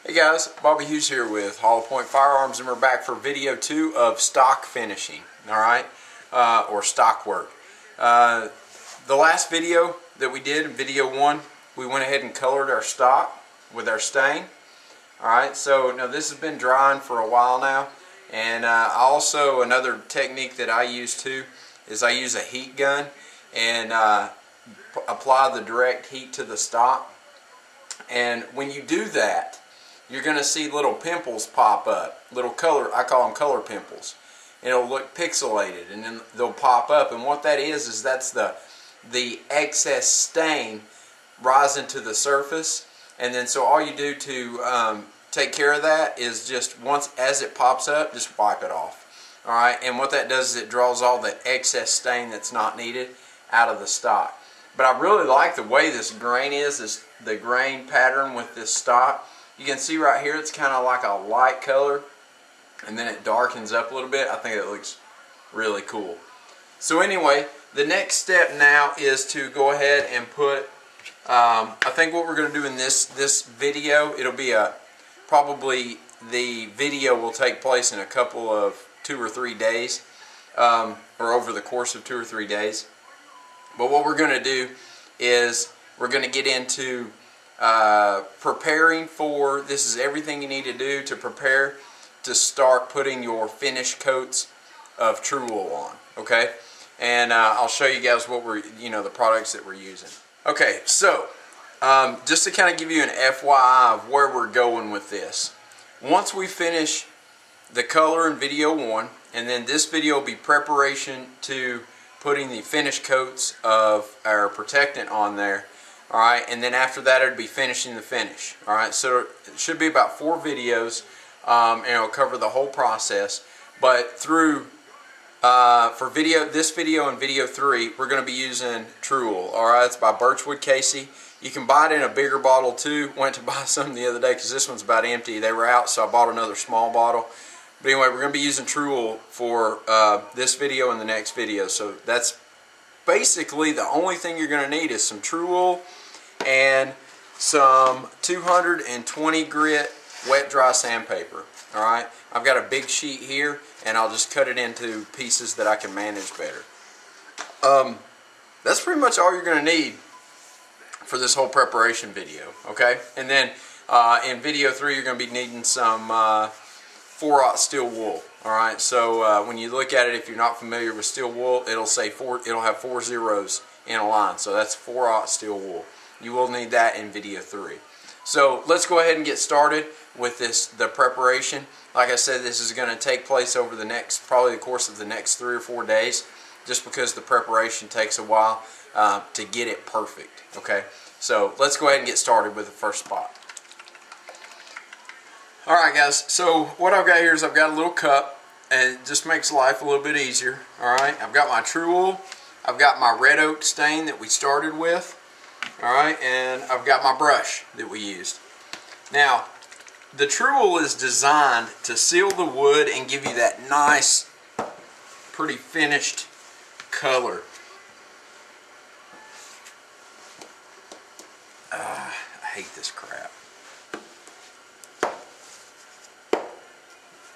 Hey guys, Bobby Hughes here with Hollow Point Firearms, and we're back for video 2 of stock finishing, alright, or stock work. The last video that we did, in video 1, we went ahead and colored our stock with our stain. Alright, so now this has been drying for a while now, and also another technique that I use too is I use a heat gun and apply the direct heat to the stock. And when you do that, you're going to see little pimples pop up, little color, I call them color pimples. And it'll look pixelated, and then they'll pop up, and what that is that's the excess stain rising to the surface. And then so all you do to take care of that is just once as it pops up, just wipe it off. Alright, and what that does is it draws all the excess stain that's not needed out of the stock. But I really like the way this grain is, the grain pattern with this stock. You can see right here it's kind of like a light color, and then it darkens up a little bit. I think it looks really cool. So anyway, the next step now is to go ahead and put, I think what we're going to do in this video, it'll be probably the video will take place in a couple of 2 or 3 days, or over the course of 2 or 3 days. But what we're going to do is we're going to get into preparing for, this is everything you need to do to prepare to start putting your finished coats of True Wool on, okay? And I'll show you guys what we're, the products that we're using. Okay, so just to kind of give you an FYI of where we're going with this. Once we finish the color in video 1, and then this video will be preparation to putting the finished coats of our protectant on there. Alright, and then after that it'll be finishing the finish. Alright, so it should be about 4 videos, and it'll cover the whole process. But through, for this video and video 3, we're going to be using True Wool. Alright, it's by Birchwood Casey. You can buy it in a bigger bottle too. Went to buy some the other day because this one's about empty. They were out, so I bought another small bottle. But anyway, we're going to be using True Wool for this video and the next video. So that's basically the only thing you're going to need is some True Wool and some 220 grit wet dry sandpaper. Alright, I've got a big sheet here, and I'll just cut it into pieces that I can manage better. That's pretty much all you're going to need for this whole preparation video. Okay, and then in video 3 you're going to be needing some 4/0 steel wool. Alright, so when you look at it, if you're not familiar with steel wool, it'll say it'll have 4 zeros in a line, so that's 4/0 steel wool. You will need that in video 3. So let's go ahead and get started with the preparation. Like I said, this is going to take place over probably the course of the next 3 or 4 days, just because the preparation takes a while to get it perfect. Okay, so let's go ahead and get started with the first spot. Alright guys, so what I've got here is I've got a little cup, and it just makes life a little bit easier. Alright, I've got my True Wool, I've got my red oak stain that we started with, alright, and I've got my brush that we used. Now, the True Wool is designed to seal the wood and give you that nice, pretty finished color. I hate this crap.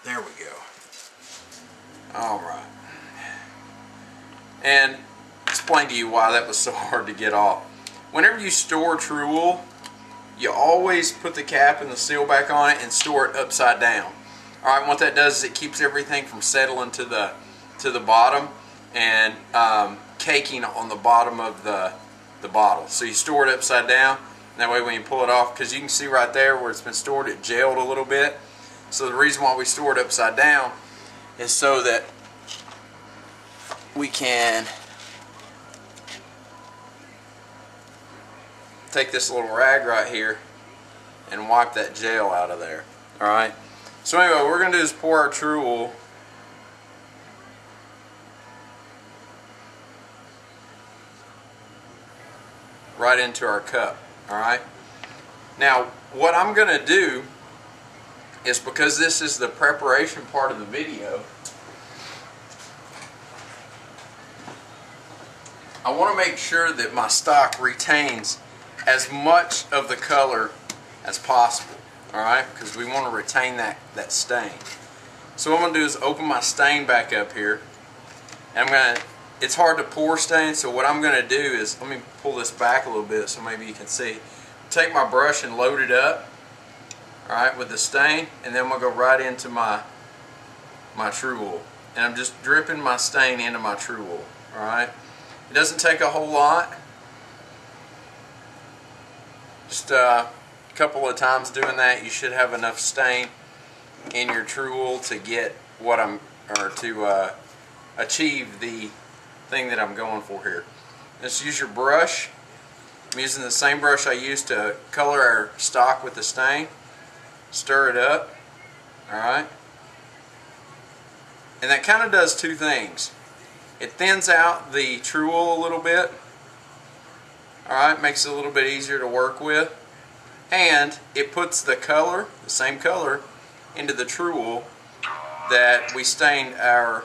There we go. Alright. And explain to you why that was so hard to get off. Whenever you store True Wool, you always put the cap and the seal back on it and store it upside down. Alright, what that does is it keeps everything from settling to the bottom and caking on the bottom of the bottle. So you store it upside down, and that way when you pull it off, because you can see right there where it's been stored, it gelled a little bit. So the reason why we store it upside down is so that we can take this little rag right here and wipe that gel out of there. Alright, so anyway, what we're going to do is pour our True Wool right into our cup. Alright, now what I'm going to do is, because this is the preparation part of the video, I want to make sure that my stock retains as much of the color as possible. Alright, because we want to retain that stain. So what I'm going to do is open my stain back up here. And it's hard to pour stain, so what I'm going to do is, let me pull this back a little bit so maybe you can see. Take my brush and load it up, alright, with the stain, and then I'm going to go right into my True Wool. And I'm just dripping my stain into my True Wool, alright. It doesn't take a whole lot. Just a couple of times doing that, you should have enough stain in your True Wool to get to achieve the thing that I'm going for here. Just use your brush. I'm using the same brush I used to color our stock with the stain. Stir it up, alright. And that kind of does two things. It thins out the True Wool a little bit. Alright, makes it a little bit easier to work with. And it puts the color, the same color, into the True Wool that we stained our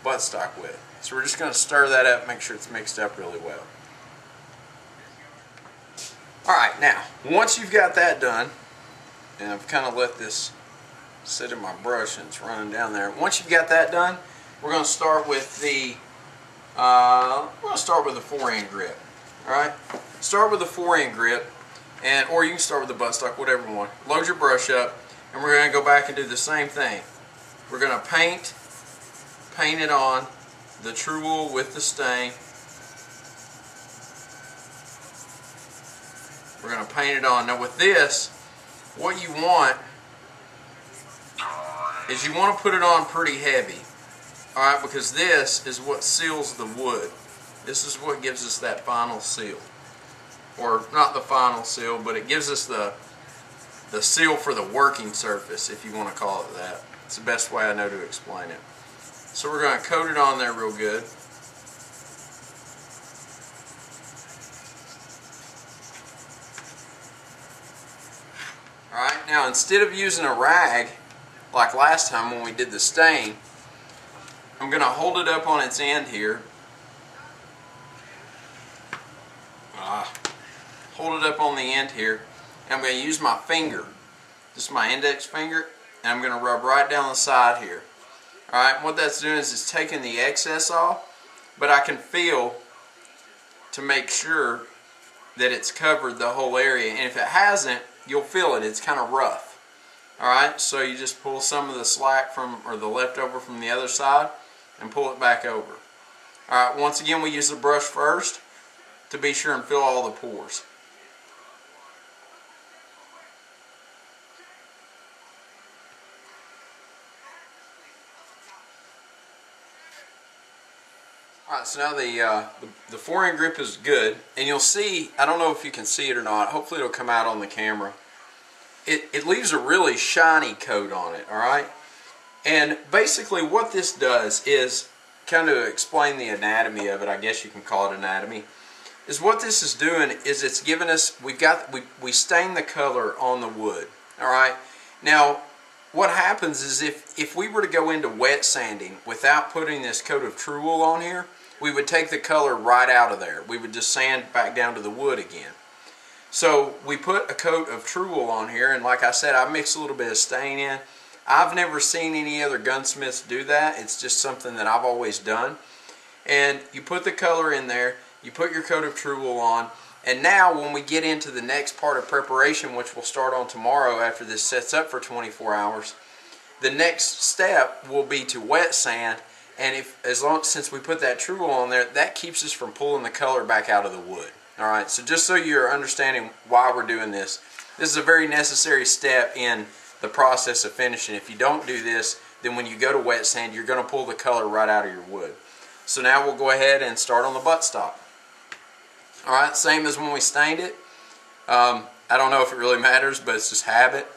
buttstock with. So we're just going to stir that up, make sure it's mixed up really well. Alright, now, once you've got that done, and I've kind of let this sit in my brush and it's running down there. Once you've got that done, we're going to start with the 4-end grip. Alright, start with the 4-end grip, or you can start with the buttstock, whatever you want. Load your brush up, and we're going to go back and do the same thing. We're going to paint it on the True Wool with the stain. We're going to paint it on. Now with this, what you want is you want to put it on pretty heavy. Alright, because this is what seals the wood. This is what gives us that final seal. Or not the final seal, but it gives us the seal for the working surface, if you want to call it that. It's the best way I know to explain it. So we're going to coat it on there real good. Alright, now instead of using a rag like last time when we did the stain, I'm going to hold it up on its end here. Hold it up on the end here, and I'm going to use my finger, just my index finger, and I'm going to rub right down the side here. Alright, what that's doing is it's taking the excess off, but I can feel to make sure that it's covered the whole area, and if it hasn't, you'll feel it, it's kind of rough. Alright, so you just pull some of the slack or the leftover from the other side and pull it back over. Alright, once again we use the brush first to be sure and fill all the pores. Alright, so now the 4-end grip is good, and you'll see, I don't know if you can see it or not, hopefully it'll come out on the camera. It leaves a really shiny coat on it, alright? And basically what this does is, kind of explain the anatomy of it, I guess you can call it anatomy, is what this is doing is it's giving us, we stain the color on the wood, alright? Now, what happens is if we were to go into wet sanding without putting this coat of True Wool on here, we would take the color right out of there. We would just sand back down to the wood again. So we put a coat of True Wool on here, and like I said, I mix a little bit of stain in. I've never seen any other gunsmiths do that. It's just something that I've always done. And you put the color in there, you put your coat of True Wool on, and now when we get into the next part of preparation, which we'll start on tomorrow after this sets up for 24 hours, the next step will be to wet sand. And since we put that True Wool on there, that keeps us from pulling the color back out of the wood. Alright, so just so you're understanding why we're doing this, this is a very necessary step in the process of finishing. If you don't do this, then when you go to wet sand, you're going to pull the color right out of your wood. So now we'll go ahead and start on the buttstock. Alright, same as when we stained it. I don't know if it really matters, but it's just habit.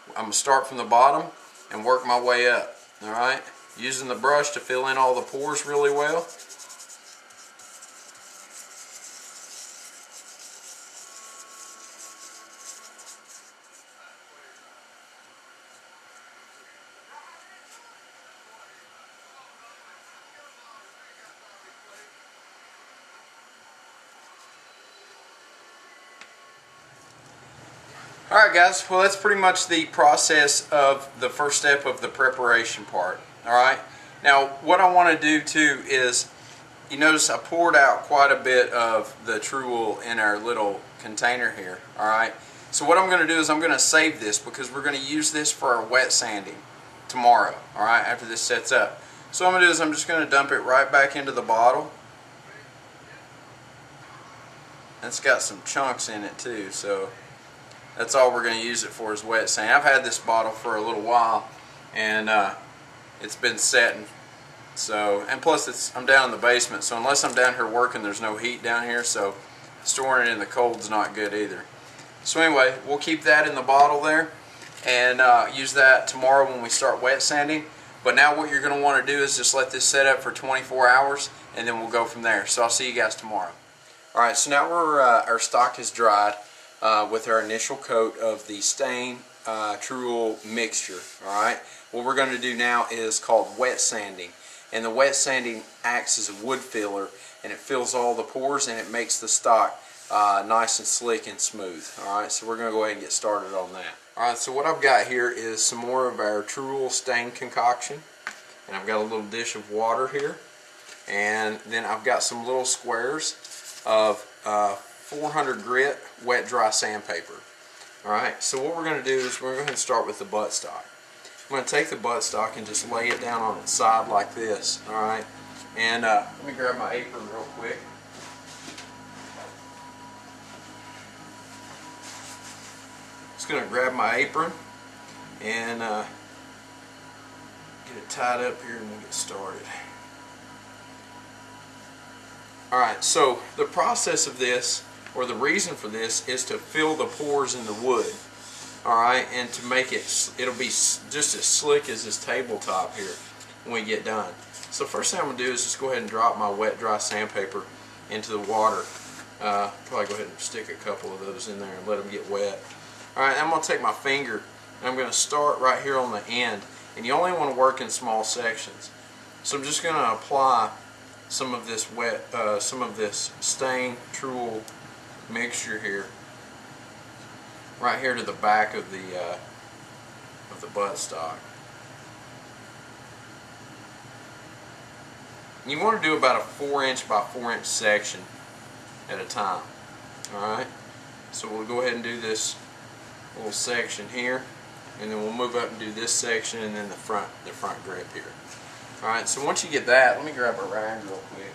I'm going to start from the bottom and work my way up. Alright, using the brush to fill in all the pores really well. Alright guys, well that's pretty much the process of the first step of the preparation part. Alright, now what I want to do too is, you notice I poured out quite a bit of the Truel in our little container here. Alright, so what I'm going to do is I'm going to save this because we're going to use this for our wet sanding tomorrow. Alright, after this sets up. So what I'm going to do is I'm just going to dump it right back into the bottle. It's got some chunks in it too, so that's all we're going to use it for is wet sand. I've had this bottle for a little while, and it's been setting. So, and plus I'm down in the basement, so unless I'm down here working, there's no heat down here, so storing it in the cold's not good either. So anyway, we'll keep that in the bottle there and use that tomorrow when we start wet sanding. But now what you're going to want to do is just let this set up for 24 hours, and then we'll go from there. So I'll see you guys tomorrow. Alright, so now our stock is dried with our initial coat of the stain Truel mixture. Alright, what we're going to do now is called wet sanding. And the wet sanding acts as a wood filler, and it fills all the pores and it makes the stock nice and slick and smooth. Alright, so we're going to go ahead and get started on that. Alright, so what I've got here is some more of our Truel stain concoction. And I've got a little dish of water here. And then I've got some little squares of 400 grit wet dry sandpaper. Alright, so what we're going to do is we're going to start with the buttstock. I'm going to take the buttstock and just lay it down on its side like this. Alright, and let me grab my apron real quick. Just going to grab my apron and get it tied up here and we'll get started. Alright, so the process of this, or the reason for this, is to fill the pores in the wood. Alright, and to make it, it'll be just as slick as this tabletop here when we get done. So first thing I'm going to do is just go ahead and drop my wet dry sandpaper into the water. Probably go ahead and stick a couple of those in there and let them get wet. Alright, I'm going to take my finger and I'm going to start right here on the end. And you only want to work in small sections. So I'm just going to apply some of this stain Truel mixture here, right here to the back of the buttstock. You want to do about a 4-inch by 4-inch section at a time. Alright, so we'll go ahead and do this little section here, and then we'll move up and do this section, and then the front grip here. Alright, so once you get that, let me grab a rag real quick.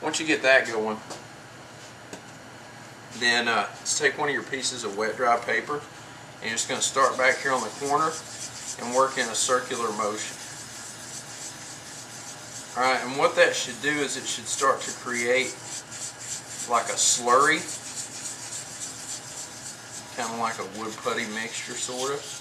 Once you get that going, then just take one of your pieces of wet dry paper and you're just going to start back here on the corner and work in a circular motion. Alright, and what that should do is it should start to create like a slurry, kind of like a wood putty mixture sort of.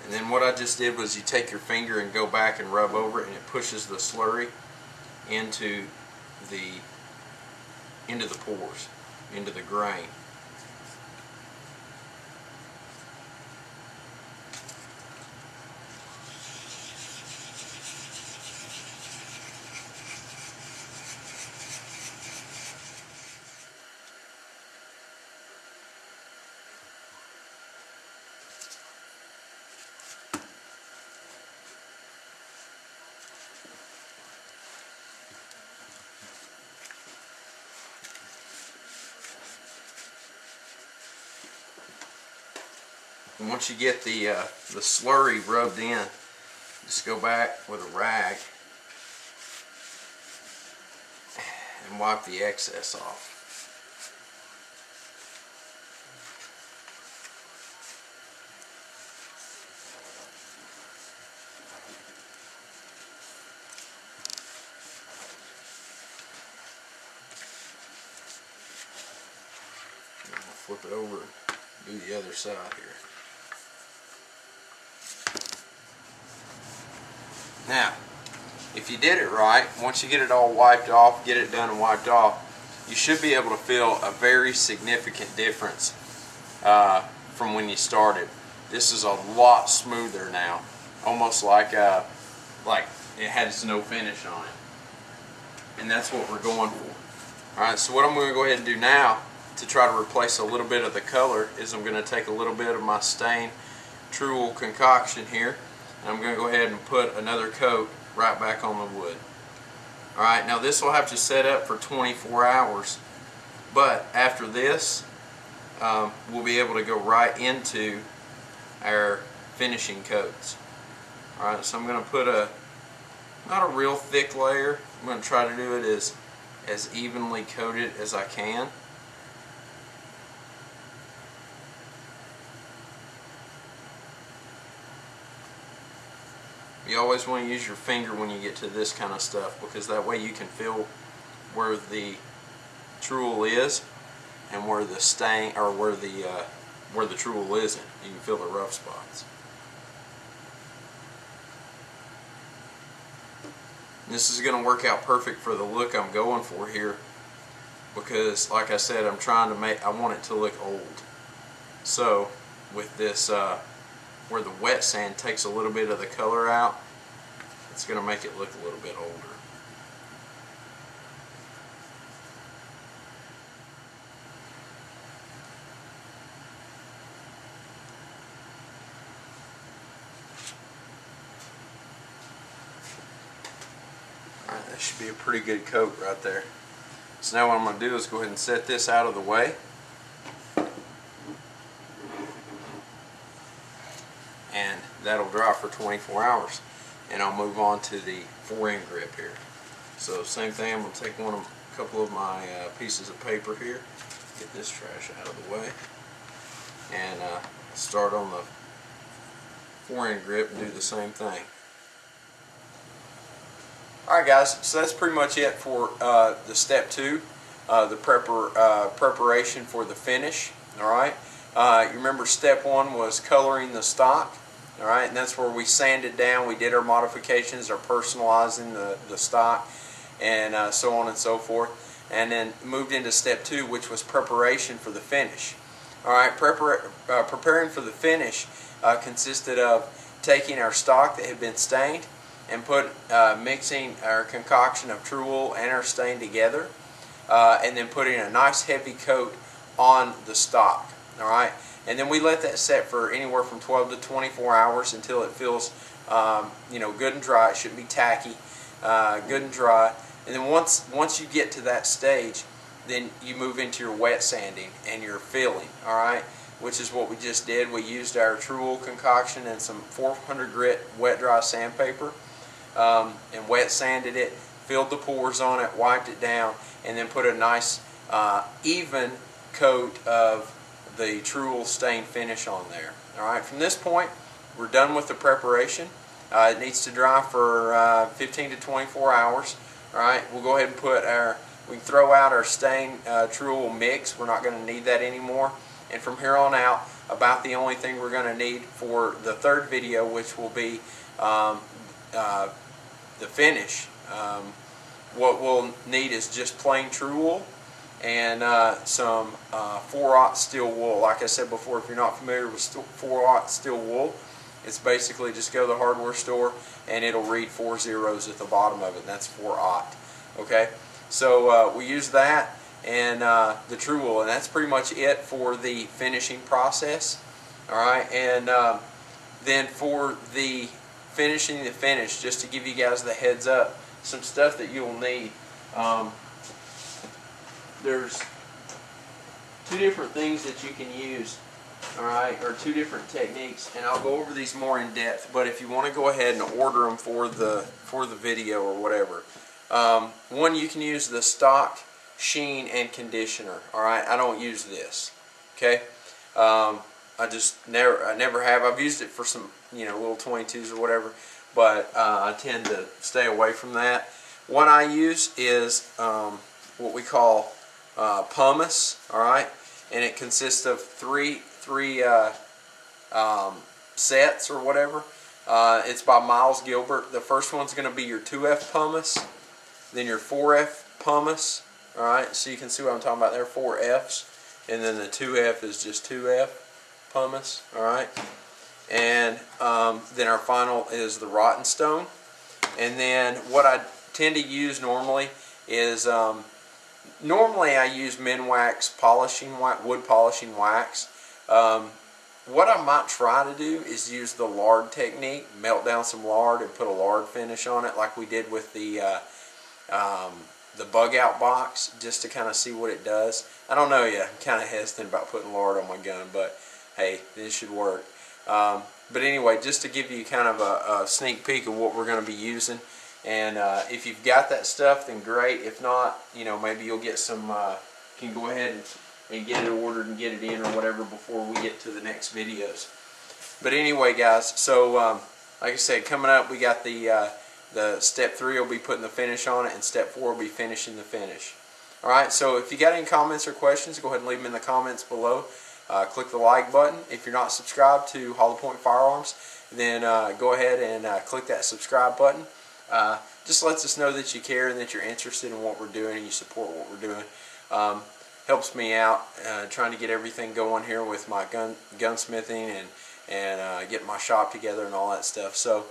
And then what I just did was you take your finger and go back and rub over it, and it pushes the slurry into the pores, into the grain. And once you get the slurry rubbed in, just go back with a rag and wipe the excess off. Flip it over and do the other side here. Now, if you did it right, once you get it all wiped off, get it done and wiped off, you should be able to feel a very significant difference from when you started. This is a lot smoother now, almost like it has no finish on it. And that's what we're going for. Alright, so what I'm going to go ahead and do now to try to replace a little bit of the color is I'm going to take a little bit of my stain True Wool concoction here, and I'm going to go ahead and put another coat right back on the wood. Alright, now this will have to set up for 24 hours, but after this we'll be able to go right into our finishing coats. Alright, so I'm going to put not a real thick layer. I'm going to try to do it as evenly coated as I can. You always want to use your finger when you get to this kind of stuff, because that way you can feel where the True Wool is and where the stain, or where the True Wool isn't. You can feel the rough spots. This is going to work out perfect for the look I'm going for here, because like I said, I want it to look old. So with this where the wet sand takes a little bit of the color out, it's going to make it look a little bit older. Alright, that should be a pretty good coat right there. So now what I'm going to do is go ahead and set this out of the way. And that'll dry for 24 hours, and I'll move on to the 4-end grip here. So same thing, I'm going to take a couple of my pieces of paper here, get this trash out of the way, and start on the 4-end grip and do the same thing. Alright guys, so that's pretty much it for the step 2, the preparation for the finish. Alright, you remember step 1 was coloring the stock. Alright, and that's where we sanded down, we did our modifications, our personalizing the stock, and so on and so forth. And then moved into step 2, which was preparation for the finish. Alright, preparing for the finish consisted of taking our stock that had been stained and mixing our concoction of True Wool and our stain together, and then putting a nice heavy coat on the stock. Alright, and then we let that set for anywhere from 12 to 24 hours until it feels good and dry. It shouldn't be tacky, good and dry. And then once you get to that stage, then you move into your wet sanding and your filling. Alright, which is what we just did. We used our True Wool concoction and some 400 grit wet dry sandpaper, and wet sanded it, filled the pores on it, wiped it down, and then put a nice even coat of the True Wool stain finish on there. Alright, from this point we're done with the preparation. It needs to dry for 15 to 24 hours. Alright, we'll go ahead and we can throw out our stain True Wool mix. We're not going to need that anymore. And from here on out, about the only thing we're going to need for the third video, which will be the finish, what we'll need is just plain True Wool and some 4/0 steel wool. Like I said before, if you're not familiar with 4/0 steel wool, it's basically just go to the hardware store and it'll read 4 zeros at the bottom of it, and that's 4/0. Okay, so we use that and the True Wool, and that's pretty much it for the finishing process. Alright, and then for the finishing the finish, just to give you guys the heads up, some stuff that you'll need. There's 2 different things that you can use, alright, or 2 different techniques, and I'll go over these more in depth, but if you want to go ahead and order them for the video or whatever, One, you can use the stock sheen and conditioner. All right, I don't use this. Okay, I never have. I've used it for some little 22s or whatever, but I tend to stay away from that. One I use is what we call pumice. All right, and it consists of three sets or whatever. It's by Miles Gilbert. The first one's going to be your 2F pumice, then your 4F pumice. All right, so you can see what I'm talking about there, 4 Fs, and then the 2F is just 2F pumice. All right, and then our final is the rotten stone. And then what I tend to use normally is normally I use Minwax polishing wood polishing wax. What I might try to do is use the lard technique, melt down some lard and put a lard finish on it like we did with the bug out box, just to kind of see what it does. I don't know yet. I'm kind of hesitant about putting lard on my gun, but hey, this should work. But anyway, just to give you kind of a sneak peek of what we're going to be using. And if you've got that stuff, then great. If not, maybe you'll get some, you can go ahead and get it ordered and get it in or whatever before we get to the next videos. But anyway, guys, so like I said, coming up we got the step 3 will be putting the finish on it, and step 4 will be finishing the finish. Alright, so if you got any comments or questions, go ahead and leave them in the comments below. Click the like button. If you're not subscribed to Hollow Point Firearms, then go ahead and click that subscribe button. Just lets us know that you care and that you're interested in what we're doing and you support what we're doing. Helps me out trying to get everything going here with my gunsmithing and getting my shop together and all that stuff. So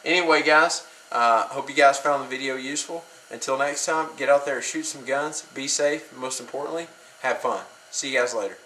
anyway, guys, hope you guys found the video useful. Until next time, get out there and shoot some guns, be safe, and most importantly, have fun. See you guys later.